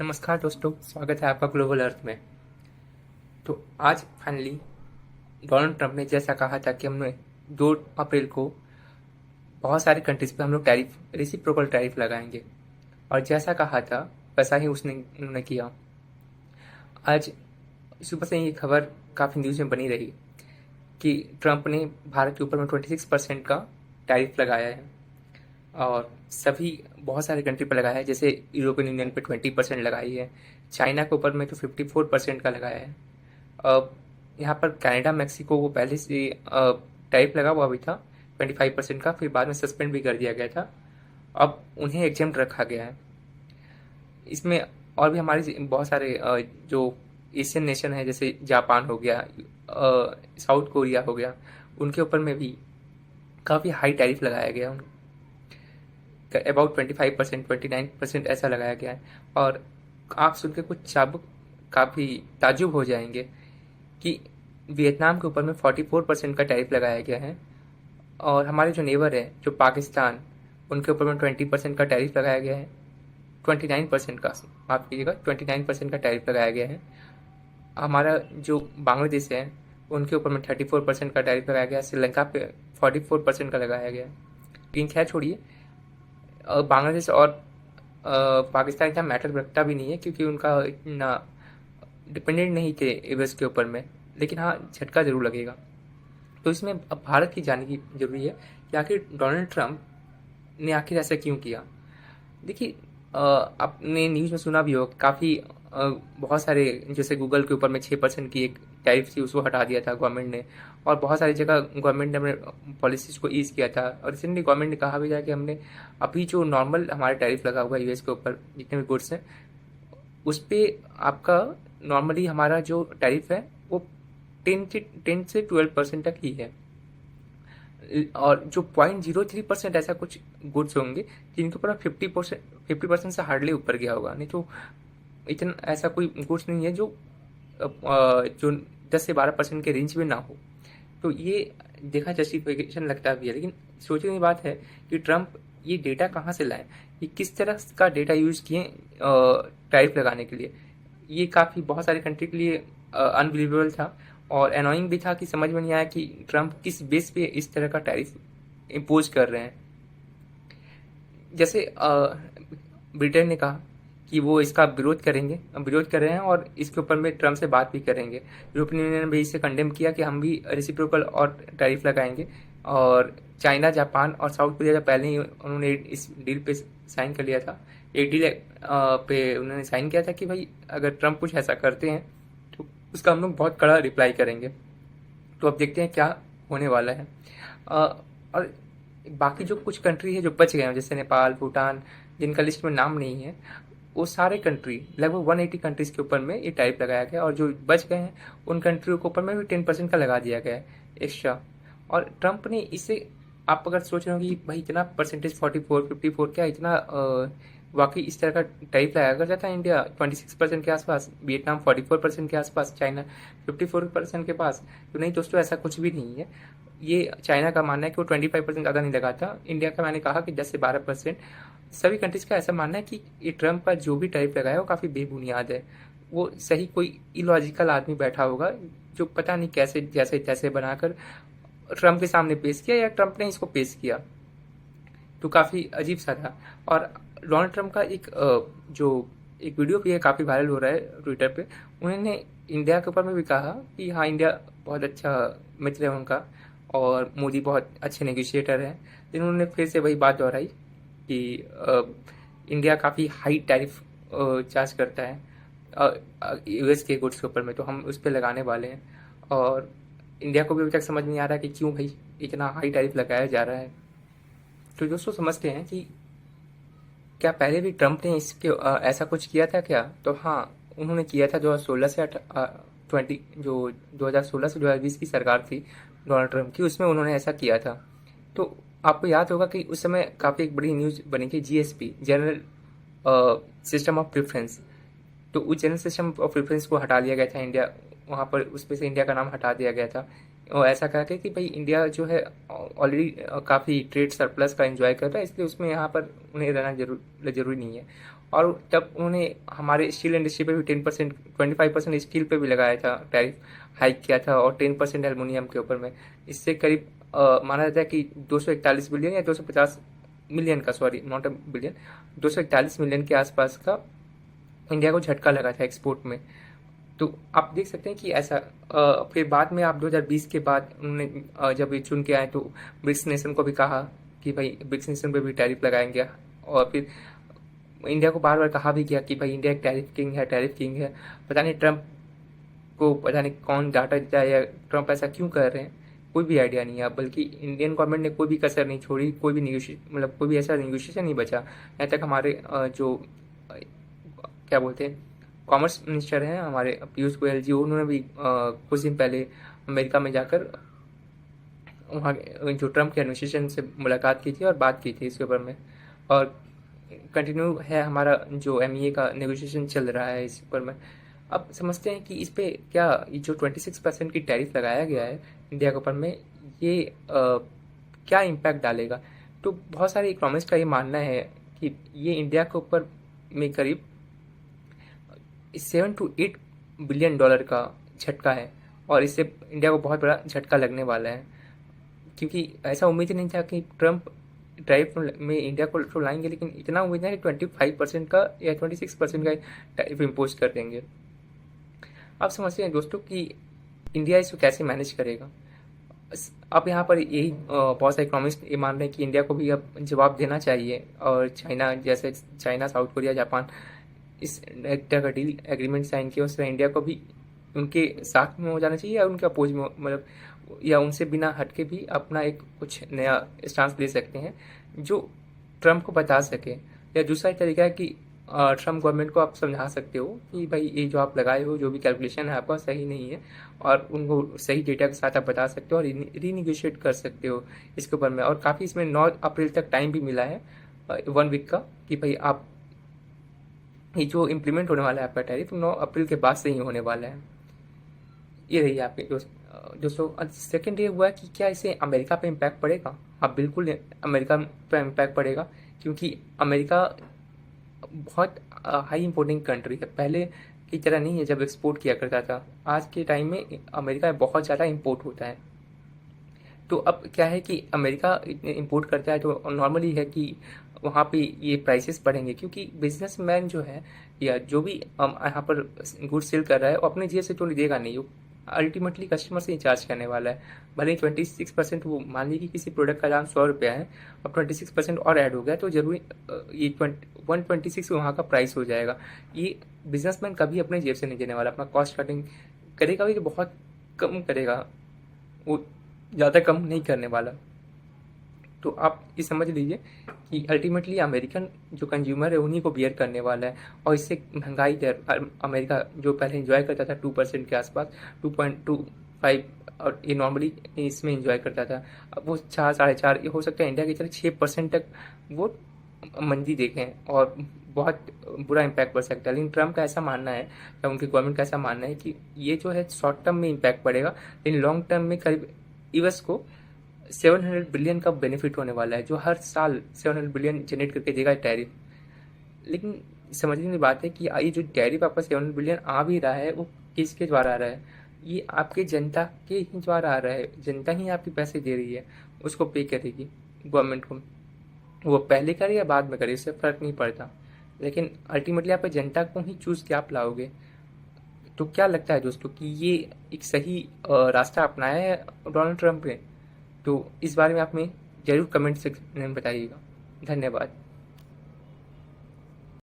नमस्कार दोस्तों, स्वागत है आपका ग्लोबल अर्थ में। तो आज फाइनली डोनाल्ड ट्रंप ने जैसा कहा था कि हमने 2 अप्रैल को बहुत सारी कंट्रीज पे हम लोग टैरिफ रेसिप्रोकल टैरिफ लगाएंगे, और जैसा कहा था वैसा ही उन्होंने किया। आज सुबह से ये खबर काफ़ी न्यूज़ में बनी रही कि ट्रंप ने भारत के ऊपर में 26% का टैरिफ लगाया है, और सभी बहुत सारे कंट्री पर लगाया है। जैसे यूरोपियन यूनियन पे 20% लगाई है, चाइना के ऊपर में तो 54% का लगाया है। अब यहाँ पर कनाडा, मैक्सिको वो पहले से टैरिफ लगा हुआ भी था 25% का, फिर बाद में सस्पेंड भी कर दिया गया था। अब उन्हें एग्जेम्प्ट रखा गया है। इसमें और भी हमारे बहुत सारे जो एशियन नेशन है, जैसे जापान हो गया, साउथ कोरिया हो गया, उनके ऊपर में भी काफ़ी हाई टैरिफ लगाया गया है। अबाउट 25%, 29% ऐसा लगाया गया है। और आप सुन के कुछ काफ़ी ताज्जुब हो जाएंगे कि वियतनाम के ऊपर में 44% का टैरिफ लगाया गया है, और हमारे जो नेबर है जो पाकिस्तान, उनके ऊपर में 20% का टैरिफ लगाया गया है। 29% का, माफ़ कीजिएगा, 29% का टैरिफ लगाया गया है। हमारा जो बांग्लादेश है उनके ऊपर में 34% का टैरिफ लगाया गया है। श्रीलंका पे 44% का लगाया गया है। लेकिन खैर छोड़िए, बांग्लादेश और पाकिस्तान इतना मैटर रखता भी नहीं है, क्योंकि उनका इतना डिपेंडेंट नहीं थे यूएस के ऊपर में। लेकिन हाँ, झटका ज़रूर लगेगा। तो इसमें अब भारत की जानने की जरूरी है कि आखिर डोनाल्ड ट्रंप ने आखिर ऐसा क्यों किया। देखिए, आपने न्यूज़ में सुना भी हो, काफ़ी बहुत सारे, जैसे गूगल के ऊपर में 6% की एक टैरिफ थी, उसको हटा दिया था गवर्नमेंट ने। और बहुत सारी जगह गवर्नमेंट ने अपने पॉलिसीज़ को ईज़ किया था। और रिसेंटली गवर्नमेंट ने कहा भी था कि हमने अभी जो नॉर्मल हमारा टैरिफ लगा हुआ है यूएस के ऊपर, जितने भी गुड्स हैं उस पर आपका नॉर्मली हमारा जो टैरिफ है वो 10 से 12% तक ही है। और जो 0.03% ऐसा कुछ गुड्स होंगे जिनके ऊपर 50% से हार्डली ऊपर गया होगा। नहीं तो इतना ऐसा कोई गुड्स नहीं है जो 10 से 12% के रेंज में ना हो। तो ये देखा जस्टिफिकेशन लगता भी है। लेकिन सोचने की बात है कि ट्रंप ये डेटा कहाँ से लाए, ये किस तरह का डेटा यूज़ किए टैरिफ लगाने के लिए। ये काफ़ी बहुत सारे कंट्री के लिए अनबिलीवेबल था, और एनोइंग भी था कि समझ में नहीं आया कि ट्रंप किस बेस पे इस तरह का टैरिफ इम्पोज कर रहे हैं। जैसे ब्रिटेन ने कहा कि वो इसका विरोध कर रहे हैं, और इसके ऊपर में ट्रंप से बात भी करेंगे। यूरोपियन यूनियन ने भी इसे कंडेम किया कि हम भी रेसिप्रोकल और टैरिफ लगाएंगे। और चाइना, जापान और साउथ कोरिया पहले ही उन्होंने इस डील पे साइन कर लिया था। एक डील पे उन्होंने साइन किया था कि भाई अगर ट्रंप कुछ ऐसा करते हैं तो उसका हम लोग बहुत कड़ा रिप्लाई करेंगे। तो अब देखते हैं क्या होने वाला है। और बाकी जो कुछ कंट्री है जो बच गए हैं, जैसे नेपाल, भूटान, जिनका लिस्ट में नाम नहीं है, वो सारे कंट्री, लगभग 180 कंट्रीज के ऊपर में ये टैरिफ लगाया गया। और जो बच गए हैं उन कंट्रियों के ऊपर में भी 10% का लगा दिया गया है एक्स्ट्रा। और ट्रंप ने इसे, आप अगर सोच रहे हो कि भाई इतना परसेंटेज 44, 54, क्या इतना वाकई इस तरह का टैरिफ लगाया करता था इंडिया 26% के आसपास, वियतनाम 44% के आसपास, चाइना 54% के पास। तो नहीं दोस्तों, ऐसा कुछ भी नहीं है। ये चाइना का मानना है कि वो 25% ज़्यादा नहीं लगाता। इंडिया का मैंने कहा कि 10 से 12%। सभी कंट्रीज का ऐसा मानना है कि ये ट्रंप का जो भी टैरिफ लगाया है वो काफ़ी बेबुनियाद है। वो सही कोई इलॉजिकल आदमी बैठा होगा जो पता नहीं कैसे जैसे तैसे बनाकर ट्रंप के सामने पेश किया, या ट्रंप ने इसको पेश किया। तो काफ़ी अजीब सा था। और डोनाल्ड ट्रंप का जो एक वीडियो भी है, काफ़ी वायरल हो रहा है ट्विटर पे। उन्होंने इंडिया के ऊपर में भी कहा कि हाँ, इंडिया बहुत अच्छा मित्र है उनका, और मोदी बहुत अच्छे नेगोशिएटर हैं। लेकिन उन्होंने फिर से वही बात दोहराई कि इंडिया काफ़ी हाई टैरिफ चार्ज करता है यूएस के गुड्स के ऊपर में, तो हम उस पर लगाने वाले हैं। और इंडिया को भी अभी तक समझ नहीं आ रहा कि क्यों भाई इतना हाई टैरिफ लगाया जा रहा है। तो दोस्तों समझते हैं कि क्या पहले भी ट्रंप ने इसके ऐसा कुछ किया था क्या। तो हाँ, उन्होंने किया था 2016 से 20 जो 2016 से 2020 की सरकार थी डोनाल्ड ट्रंप की, उसमें उन्होंने ऐसा किया था। तो आपको याद होगा कि उस समय काफ़ी एक बड़ी न्यूज़ बनी थी, GSP, general system of preference. तो उस जनरल सिस्टम ऑफ प्रेफरेंस को हटा दिया गया था इंडिया, वहाँ पर उस पर से इंडिया का नाम हटा दिया गया था। और ऐसा कहा कि भाई इंडिया जो है ऑलरेडी काफ़ी ट्रेड सरप्लस का एंजॉय कर रहा है, इसलिए उसमें यहाँ पर उन्हें रहना जरूरी नहीं है। और तब उन्होंने हमारे स्टील इंडस्ट्री पे भी 10%, 25% स्टील पे भी लगाया था, टैरिफ हाइक किया था, और 10% एल्युमिनियम के ऊपर में। इससे करीब माना जाता है कि 241 बिलियन या 250 मिलियन का, sorry not a billion, 241 million के आसपास का इंडिया को झटका लगा था एक्सपोर्ट में। तो आप देख सकते हैं कि ऐसा फिर बाद में आप 2020 के बाद उन्होंने जब ये चुन के आए तो ब्रिक्स नेशन को भी कहा कि भाई ब्रिक्स नेशन पे भी टैरिफ लगाएंगे, और फिर इंडिया को बार बार कहा भी गया कि भाई इंडिया एक टैरिफ किंग है, टैरिफ किंग है। पता नहीं ट्रंप को पता नहीं कौन डाटा जाए या ट्रंप ऐसा क्यों कर रहे हैं, कोई भी आइडिया नहीं है। बल्कि इंडियन गवर्नमेंट ने कोई भी कसर नहीं छोड़ी, कोई भी मतलब कोई भी ऐसा नेगोशिएशन नहीं बचा। यहाँ तक हमारे जो क्या बोलते हैं कॉमर्स मिनिस्टर हैं हमारे पीयूष गोयल जी, उन्होंने भी कुछ दिन पहले अमेरिका में जाकर वहाँ जो ट्रम्प के एडमिनिस्ट्रेशन से मुलाकात की थी और बात की थी इसके ऊपर में। और कंटिन्यू है हमारा जो एमईए का नेगोशिएशन चल रहा है इस ऊपर में। अब समझते हैं कि इस पे क्या ये जो 26% की टैरिफ लगाया गया है इंडिया के ऊपर में, ये क्या इम्पैक्ट डालेगा। तो बहुत सारे इकोनॉमिस्ट का ये मानना है कि ये इंडिया के ऊपर में करीब 7 to 8 बिलियन डॉलर का झटका है, और इससे इंडिया को बहुत बड़ा झटका लगने वाला है। क्योंकि ऐसा उम्मीद ही नहीं था कि ट्रंप टैरिफ में इंडिया को तो लाएंगे, लेकिन इतना उम्मीद है कि 25% का या 26% का टैरिफ इम्पोज कर देंगे। आप समझते हैं दोस्तों कि इंडिया इसको कैसे मैनेज करेगा। अब यहाँ पर यही बहुत सारे इकोनॉमिस्ट ये मान रहे हैं कि इंडिया को भी अब जवाब देना चाहिए, और चाइना जैसे चाइना, साउथ कोरिया, जापान इस तरह का डील एग्रीमेंट साइन किया, उससे इंडिया को भी उनके साथ में हो जाना चाहिए या उनके अपोज में, मतलब या उनसे बिना हटके भी अपना एक कुछ नया स्टांस ले सकते हैं जो ट्रम्प को बता सके। या दूसरा तरीका है कि ट्रम्प गवर्नमेंट को आप समझा सकते हो कि भाई ये जो आप लगाए हो, जो भी कैलकुलेशन है आपका सही नहीं है, और उनको सही डेटा के साथ आप बता सकते हो और रीनिगोशिएट कर सकते हो इसके ऊपर में। और काफ़ी इसमें 9 अप्रैल तक टाइम भी मिला है 1 वीक का, कि भाई आप ये जो इम्प्लीमेंट होने वाला है आपका टैरिफ 9 अप्रैल के बाद से ही होने वाला है। ये रही आपके दोस्तों। सेकेंड ये हुआ कि क्या इससे अमेरिका पे इम्पैक्ट पड़ेगा। हाँ बिल्कुल अमेरिका पे इम्पैक्ट पड़ेगा, क्योंकि अमेरिका बहुत हाई इम्पोर्टिंग कंट्री है। पहले की तरह नहीं है जब एक्सपोर्ट किया करता था, आज के टाइम में अमेरिका बहुत ज़्यादा इम्पोर्ट होता है। तो अब क्या है कि अमेरिका इम्पोर्ट करता है तो नॉर्मली है कि वहाँ पे ये प्राइसेस बढ़ेंगे, क्योंकि बिजनेसमैन जो है या जो भी यहाँ पर गुड सेल कर रहा है वो अपने जेब से तो देगा नहीं, वो अल्टीमेटली कस्टमर से ही चार्ज करने वाला है। भले ही 26% वो मान लीजिए कि किसी प्रोडक्ट का दाम 100 रुपया है, अब 26% और ऐड हो गया तो जरूरी ये 126 वहाँ का प्राइस हो जाएगा। ये बिजनेसमैन कभी अपने जेब से नहीं देने वाला, अपना कॉस्ट कटिंग करेगा भी तो बहुत कम करेगा, वो ज़्यादा कम नहीं करने वाला। तो आप ये समझ लीजिए कि अल्टीमेटली अमेरिकन जो कंज्यूमर है उन्हीं को बियर करने वाला है, और इससे महंगाई दर अमेरिका जो पहले एंजॉय करता था 2% के आसपास, 2.25, और ये नॉर्मली इसमें एंजॉय करता था, अब वो 4, 4.5, ये हो सकता है इंडिया की तरह 6% तक वो मंदी देखें और बहुत बुरा इम्पैक्ट पड़ सकता है। लेकिन ट्रम्प का ऐसा मानना है या उनकी गवर्नमेंट का ऐसा मानना है कि ये जो है शॉर्ट टर्म में इम्पैक्ट पड़ेगा, लेकिन लॉन्ग टर्म में करीब यूएस को 700 बिलियन का बेनिफिट होने वाला है, जो हर साल 700 बिलियन जनरेट करके देगा टैरिफ। लेकिन समझने की बात है कि ये जो टैरिफ आपका 700 बिलियन आ भी रहा है वो किसके द्वारा आ रहा है, ये आपके जनता के ही द्वारा आ रहा है। जनता ही आपके पैसे दे रही है, उसको पे करेगी गवर्नमेंट को, वो पहले करे या बाद में करे इससे फ़र्क नहीं पड़ता, लेकिन अल्टीमेटली आप जनता को ही चूज़ क्या आप लाओगे। तो क्या लगता है दोस्तों कि ये एक सही रास्ता अपनाया है डोनाल्ड ट्रंप ने। तो इस बारे में आप में ज़रूर कमेंट सेक्शन में बताइएगा। धन्यवाद।